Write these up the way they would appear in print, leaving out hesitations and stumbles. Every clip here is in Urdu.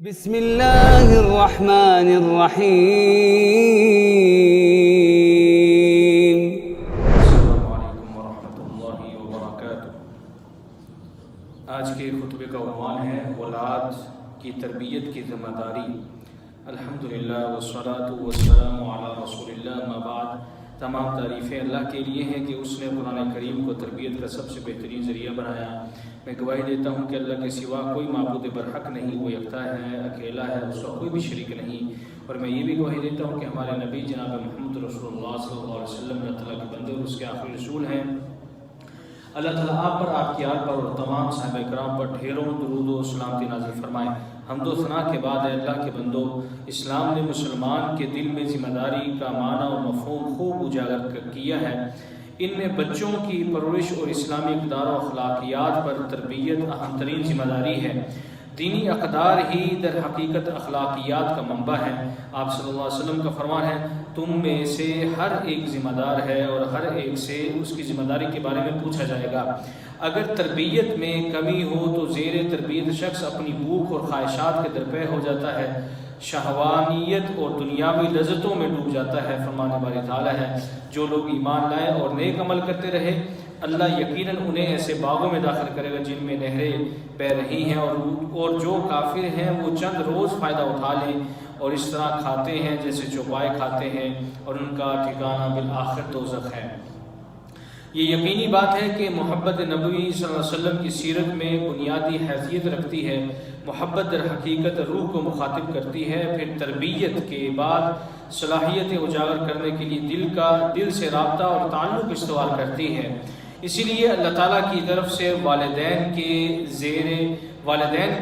بسم اللہ الرحمن الرحیم۔ السلام علیکم ورحمۃ اللہ وبرکاتہ۔ آج کے خطبے کا عنوان ہے اولاد کی تربیت کی ذمہ داری۔ الحمدللہ والصلاۃ والسلام علی رسول اللہ، ما بعد۔ تمام تعریفیں اللہ کے لیے ہیں کہ اس نے قرآن کریم کو تربیت کا سب سے بہترین ذریعہ بنایا۔ میں گواہی دیتا ہوں کہ اللہ کے سوا کوئی معبود برحق نہیں، وہ یکتا ہے، اکیلا ہے، اس کا کوئی بھی شریک نہیں۔ اور میں یہ بھی گواہی دیتا ہوں کہ ہمارے نبی جناب محمد رسول اللہ صلی اللہ علیہ وسلم اللہ تعالیٰ کے بندے اور اس کے آخری رسول ہیں۔ اللہ تعالیٰ آپ پر، آپ کی آل پر اور تمام صحابہ کرام پر ڈھیروں درود و سلامتی نازل فرمائے۔ حمد و ثنا کے بعد اے اللہ کے بندو، اسلام نے مسلمان کے دل میں ذمہ داری کا معنی اور مفہوم خوب اجاگر کیا ہے۔ ان میں بچوں کی پرورش اور اسلامی اقدار و اخلاقیات پر تربیت اہم ترین ذمہ داری ہے۔ دینی اقدار ہی در حقیقت اخلاقیات کا منبع ہے۔ آپ صلی اللہ علیہ وسلم کا فرمان ہے، تم میں سے ہر ایک ذمہ دار ہے اور ہر ایک سے اس کی ذمہ داری کے بارے میں پوچھا جائے گا۔ اگر تربیت میں کمی ہو تو زیر تربیت شخص اپنی بھوک اور خواہشات کے درپے ہو جاتا ہے، شہوانیت اور دنیاوی لذتوں میں ڈوب جاتا ہے۔ فرمان باری تعالیٰ ہے، جو لوگ ایمان لائے اور نیک عمل کرتے رہے، اللہ یقیناً انہیں ایسے باغوں میں داخل کرے گا جن میں نہریں بہہ رہی ہیں، اور جو کافر ہیں وہ چند روز فائدہ اٹھا لیں اور اس طرح کھاتے ہیں جیسے چوپائے کھاتے ہیں، اور ان کا ٹھکانہ بالآخر دوزخ ہے۔ یہ یقینی بات ہے کہ محبت نبوی صلی اللہ علیہ وسلم کی سیرت میں بنیادی حیثیت رکھتی ہے۔ محبت در حقیقت روح کو مخاطب کرتی ہے، پھر تربیت کے بعد صلاحیتیں اجاگر کرنے کے لیے دل سے رابطہ اور تعلق استوار کرتی ہے۔ اسی لیے اللہ تعالیٰ کی طرف سے والدین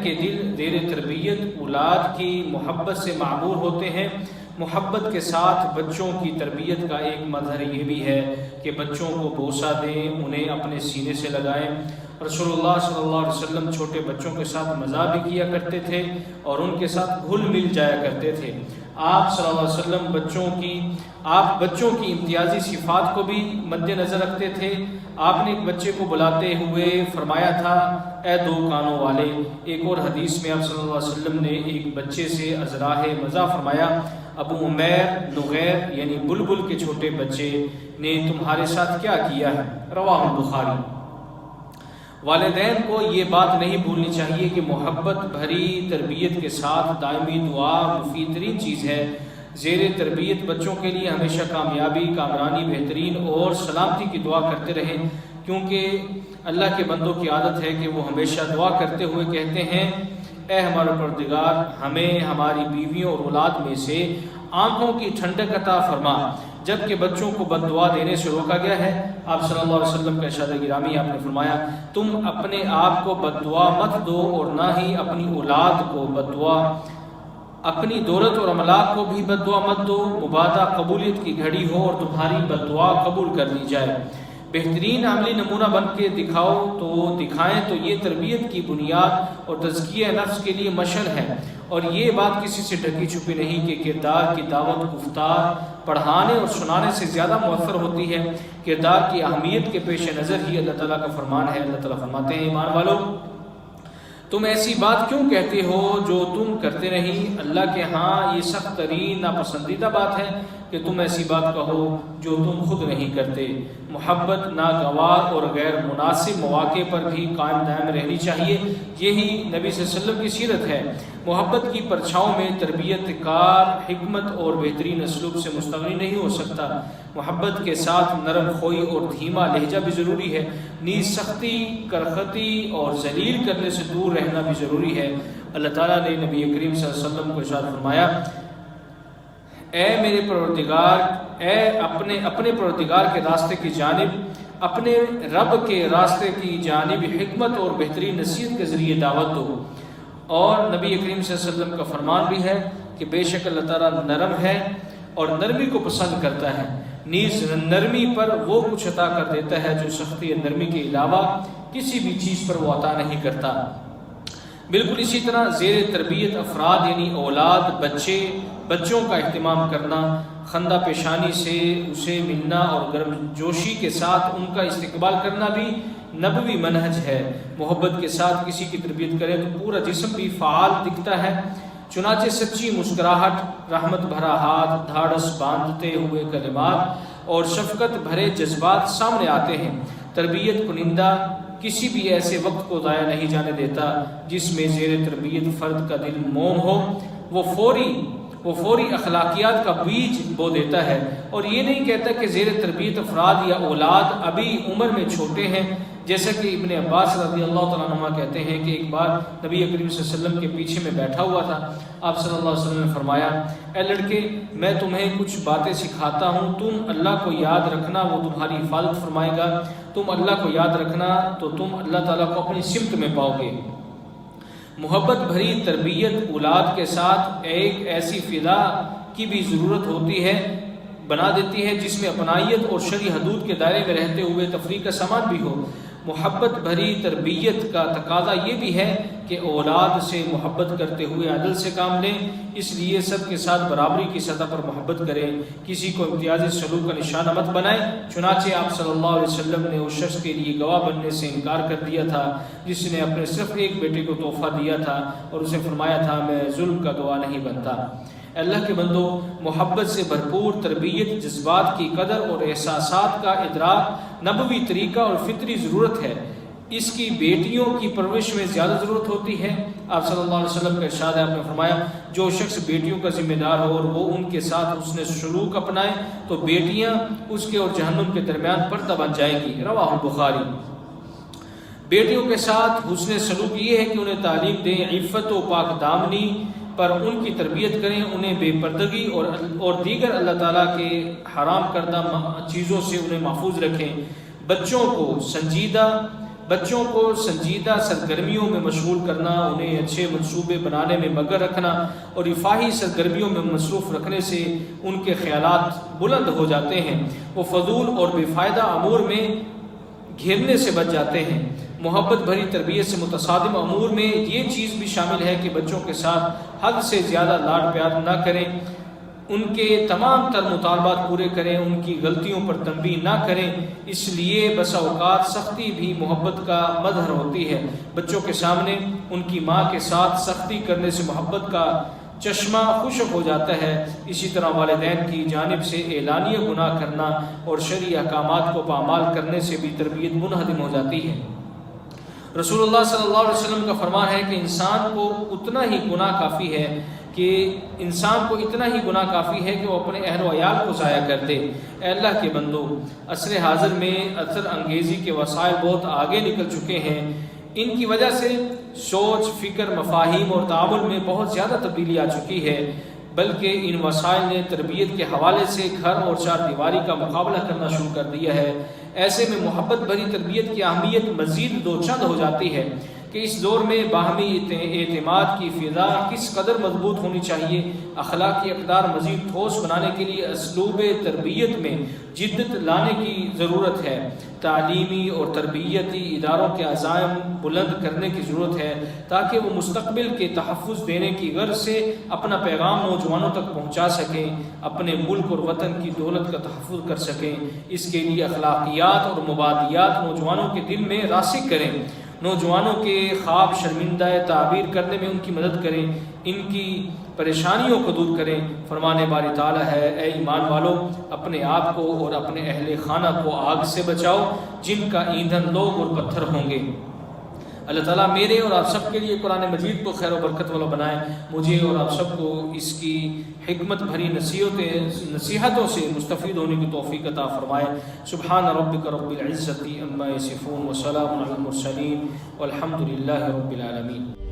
کے دل زیر تربیت اولاد کی محبت سے معمور ہوتے ہیں۔ محبت کے ساتھ بچوں کی تربیت کا ایک مظہر یہ بھی ہے کہ بچوں کو بوسہ دیں، انہیں اپنے سینے سے لگائیں۔ رسول اللہ صلی اللہ علیہ وسلم چھوٹے بچوں کے ساتھ مزاح بھی کیا کرتے تھے اور ان کے ساتھ گھل مل جایا کرتے تھے۔ آپ صلی اللہ علیہ وسلم بچوں کی امتیازی صفات کو بھی مد نظر رکھتے تھے۔ آپ نے ایک بچے کو بلاتے ہوئے فرمایا تھا، اے دو کانوں والے۔ ایک اور حدیث میں آپ صلی اللہ علیہ وسلم نے ایک بچے سے ازراہ مزاح فرمایا، ابو عمیر نغیر یعنی بلبل کے چھوٹے بچے نے تمہارے ساتھ کیا کیا ہے؟ رواہ البخاری۔ والدین کو یہ بات نہیں بھولنی چاہیے کہ محبت بھری تربیت کے ساتھ دائمی دعا مفید ترین چیز ہے۔ زیر تربیت بچوں کے لیے ہمیشہ کامیابی، کامرانی، بہترین اور سلامتی کی دعا کرتے رہیں، کیونکہ اللہ کے بندوں کی عادت ہے کہ وہ ہمیشہ دعا کرتے ہوئے کہتے ہیں، اے ہمارے پروردگار، ہمیں ہماری بیویوں اور اولاد میں سے آنکھوں کی ٹھنڈک عطا فرما۔ جبکہ بچوں کو بد دعا دینے سے روکا گیا ہے۔ آپ صلی اللہ علیہ وسلم کا ارشاد گرامی، آپ نے فرمایا، تم اپنے آپ کو بد دعا مت دو اور نہ ہی اپنی اولاد کو بد دعا، اپنی دولت اور املاک کو بھی بد دعا مت دو، مبادا قبولیت کی گھڑی ہو اور تمہاری بد دعا قبول کر لی جائے۔ بہترین عملی نمونہ بن کے دکھائیں تو یہ تربیت کی بنیاد اور تزکیہ نفس کے لیے مشعل ہے۔ اور یہ بات کسی سے ڈھکی چھپی نہیں کہ کردار کی دعوت گفتار پڑھانے اور سنانے سے زیادہ مؤثر ہوتی ہے۔ کردار کی اہمیت کے پیش نظر ہی اللہ تعالیٰ کا فرمان ہے۔ اللہ تعالیٰ فرماتے ہیں، ایمان والو، تم ایسی بات کیوں کہتے ہو جو تم کرتے نہیں؟ اللہ کے ہاں یہ سخت ترین ناپسندیدہ بات ہے کہ تم ایسی بات کہو جو تم خود نہیں کرتے۔ محبت ناگوار اور غیر مناسب مواقع پر بھی قائم دائم رہنی چاہیے۔ یہی نبی صلی اللہ علیہ وسلم کی سیرت ہے۔ محبت کی پرچھاؤں میں تربیت کار حکمت اور بہترین اسلوب سے مستغنی نہیں ہو سکتا۔ محبت کے ساتھ نرم خوئی اور دھیما لہجہ بھی ضروری ہے، نیز سختی، کرختی اور ذلیل کرنے سے دور رہنا بھی ضروری ہے۔ اللہ تعالیٰ نے نبی کریم صلی اللہ علیہ وسلم کو ارشاد فرمایا، اے میرے پروردگار، اپنے پروردگار کے راستے کی جانب، اپنے رب کے راستے کی جانب حکمت اور بہترین نصیحت کے ذریعے دعوت دو۔ اور نبی کریم صلی اللہ علیہ وسلم کا فرمان بھی ہے کہ بے شک اللہ تعالیٰ نرم ہے اور نرمی کو پسند کرتا ہے، نیز نرمی پر وہ کچھ عطا کر دیتا ہے جو سختی یا نرمی کے علاوہ کسی بھی چیز پر وہ عطا نہیں کرتا۔ بالکل اسی طرح زیر تربیت افراد یعنی اولاد، بچوں کا اہتمام کرنا، خندہ پیشانی سے اسے ملنا اور گرم جوشی کے ساتھ ان کا استقبال کرنا بھی نبوی منہج ہے۔ محبت کے ساتھ کسی کی تربیت کریں تو پورا جسم بھی فعال دکھتا ہے۔ چنانچہ سچی مسکراہٹ، رحمت بھرا ہاتھ، دھاڑس باندھتے ہوئے کلمات اور شفقت بھرے جذبات سامنے آتے ہیں۔ تربیت کنندہ کسی بھی ایسے وقت کو ضائع نہیں جانے دیتا جس میں زیر تربیت فرد کا دل موم ہو۔ وہ فوری اخلاقیات کا بیج بو دیتا ہے، اور یہ نہیں کہتا کہ زیر تربیت افراد یا اولاد ابھی عمر میں چھوٹے ہیں، جیسا کہ ابن عباس رضی اللہ تعالیٰ عنہ کہتے ہیں کہ ایک بار نبی کریم صلی اللہ علیہ وسلم کے پیچھے میں بیٹھا ہوا تھا۔ آپ صلی اللہ علیہ وسلم نے فرمایا، اے لڑکے، میں تمہیں کچھ باتیں سکھاتا ہوں، تم اللہ کو یاد رکھنا، وہ تمہاری حفاظت فرمائے گا۔ تم اللہ کو یاد رکھنا تو تم اللہ تعالیٰ کو اپنی سمت میں پاؤ گے۔ محبت بھری تربیت اولاد کے ساتھ ایک ایسی فضا کی بھی ضرورت ہوتی ہے، بنا دیتی ہے جس میں اپنائیت اور شرعی حدود کے دائرے میں رہتے ہوئے تفریح کا سامان بھی ہو۔ محبت بھری تربیت کا تقاضا یہ بھی ہے کہ اولاد سے محبت کرتے ہوئے عدل سے کام لیں، اس لیے سب کے ساتھ برابری کی سطح پر محبت کریں، کسی کو امتیازی سلوک کا نشانہ مت بنائیں۔ چنانچہ آپ صلی اللہ علیہ وسلم نے اس شخص کے لیے گواہ بننے سے انکار کر دیا تھا جس نے اپنے صرف ایک بیٹے کو تحفہ دیا تھا اور اسے فرمایا تھا، میں ظلم کا گواہ نہیں بنتا۔ اللہ کے بندو، محبت سے بھرپور تربیت جذبات کی قدر اور احساسات کا ادراک نبوی طریقہ اور فطری ضرورت ہے۔ اس کی بیٹیوں کی پرورش میں زیادہ ضرورت ہوتی ہے۔ آپ صلی اللہ علیہ وسلم کا ارشاد ہے، آپ نے فرمایا، جو شخص بیٹیوں کا ذمہ دار ہو اور وہ ان کے ساتھ حسن سلوک اپنائے تو بیٹیاں اس کے اور جہنم کے درمیان پردہ بن جائیں گی۔ رواہ البخاری۔ بیٹیوں کے ساتھ حسن سلوک یہ ہے کہ انہیں تعلیم دیں، عفت و پاک دامنی پر ان کی تربیت کریں، انہیں بے پردگی اور دیگر اللہ تعالیٰ کے حرام کردہ چیزوں سے انہیں محفوظ رکھیں۔ بچوں کو سنجیدہ سرگرمیوں میں مشغول کرنا، انہیں اچھے منصوبے بنانے میں مگر رکھنا اور رفاہی سرگرمیوں میں مصروف رکھنے سے ان کے خیالات بلند ہو جاتے ہیں، وہ فضول اور بے فائدہ امور میں گھیرنے سے بچ جاتے ہیں۔ محبت بھری تربیت سے متصادم امور میں یہ چیز بھی شامل ہے کہ بچوں کے ساتھ حد سے زیادہ لاڈ پیار نہ کریں، ان کے تمام تر مطالبات پورے کریں، ان کی غلطیوں پر تنبیہ نہ کریں۔ اس لیے بسا اوقات سختی بھی محبت کا مظہر ہوتی ہے۔ بچوں کے سامنے ان کی ماں کے ساتھ سختی کرنے سے محبت کا چشمہ خشک ہو جاتا ہے۔ اسی طرح والدین کی جانب سے اعلانیہ گناہ کرنا اور شرعی احکامات کو پامال کرنے سے بھی تربیت منہدم ہو جاتی ہے۔ رسول اللہ صلی اللہ علیہ وسلم کا فرمان ہے کہ انسان کو اتنا ہی گناہ کافی ہے کہ وہ اپنے اہل و عیال کو ضائع کر دے۔ اے اللہ کے بندو، عصر حاضر میں اثر انگیزی کے وسائل بہت آگے نکل چکے ہیں، ان کی وجہ سے سوچ، فکر، مفاہیم اور تعامل میں بہت زیادہ تبدیلی آ چکی ہے، بلکہ ان وسائل نے تربیت کے حوالے سے گھر اور چار دیواری کا مقابلہ کرنا شروع کر دیا ہے۔ ایسے میں محبت بھری تربیت کی اہمیت مزید دو چند ہو جاتی ہے کہ اس دور میں باہمی اعتماد کی فضا کس قدر مضبوط ہونی چاہیے۔ اخلاقی اقدار مزید ٹھوس بنانے کے لیے اسلوب تربیت میں جدت لانے کی ضرورت ہے۔ تعلیمی اور تربیتی اداروں کے عزائم بلند کرنے کی ضرورت ہے تاکہ وہ مستقبل کے تحفظ دینے کی غرض سے اپنا پیغام نوجوانوں تک پہنچا سکیں، اپنے ملک اور وطن کی دولت کا تحفظ کر سکیں۔ اس کے لیے اخلاقیات اور مبادیات نوجوانوں کے دل میں راسخ کریں، نوجوانوں کے خواب شرمندہ تعبیر کرنے میں ان کی مدد کریں، ان کی پریشانیوں کو دور کریں۔ فرمانے باری تعالیٰ ہے، اے ایمان والو، اپنے آپ کو اور اپنے اہل خانہ کو آگ سے بچاؤ جن کا ایندھن لوگ اور پتھر ہوں گے۔ اللہ تعالیٰ میرے اور آپ سب کے لیے قرآن مجید کو خیر و برکت والا بنائے، مجھے اور آپ سب کو اس کی حکمت بھری نصیحتوں سے مستفید ہونے کی توفیق عطا فرمائے۔ سبحان ربک رب العزت عما یصفون وسلام علی المرسلین والحمد للہ رب العالمین۔